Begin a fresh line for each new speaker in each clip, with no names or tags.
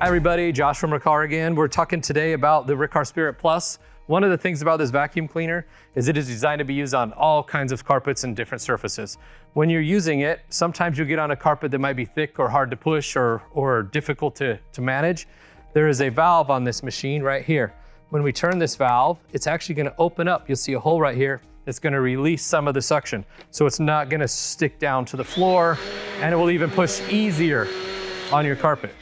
Hi everybody, Josh from Riccar again. We're talking today about the Riccar Spirit Plus. One of the things about this vacuum cleaner is it is designed to be used on all kinds of carpets and different surfaces. When you're using it, sometimes you'll get on a carpet that might be thick or hard to push or difficult to manage. There is a valve on this machine right here. When we turn this valve, it's actually gonna open up. You'll see a hole right here. It's gonna release some of the suction. So it's not gonna stick down to the floor, and it will even push easier on your carpet.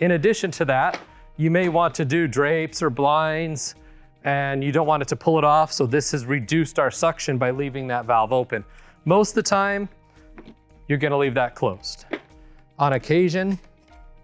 In addition to that, you may want to do drapes or blinds and you don't want it to pull it off, so this has reduced our suction by leaving that valve open. Most of the time, you're gonna leave that closed. On occasion,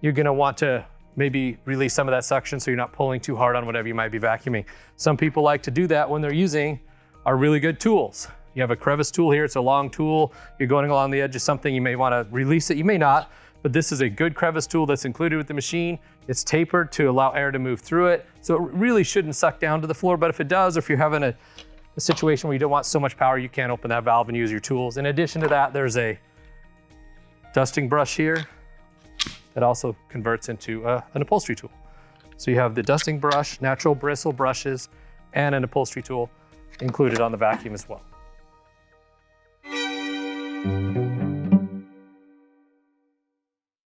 you're gonna want to maybe release some of that suction so you're not pulling too hard on whatever you might be vacuuming. Some people like to do that when they're using our really good tools. You have a crevice tool here, it's a long tool. You're going along the edge of something, you may wanna release it, you may not, but this is a good crevice tool that's included with the machine. It's tapered to allow air to move through it. So it really shouldn't suck down to the floor, but if it does, or if you're having a situation where you don't want so much power, you can't open that valve and use your tools. In addition to that, there's a dusting brush here that also converts into an upholstery tool. So you have the dusting brush, natural bristle brushes, and an upholstery tool included on the vacuum as well.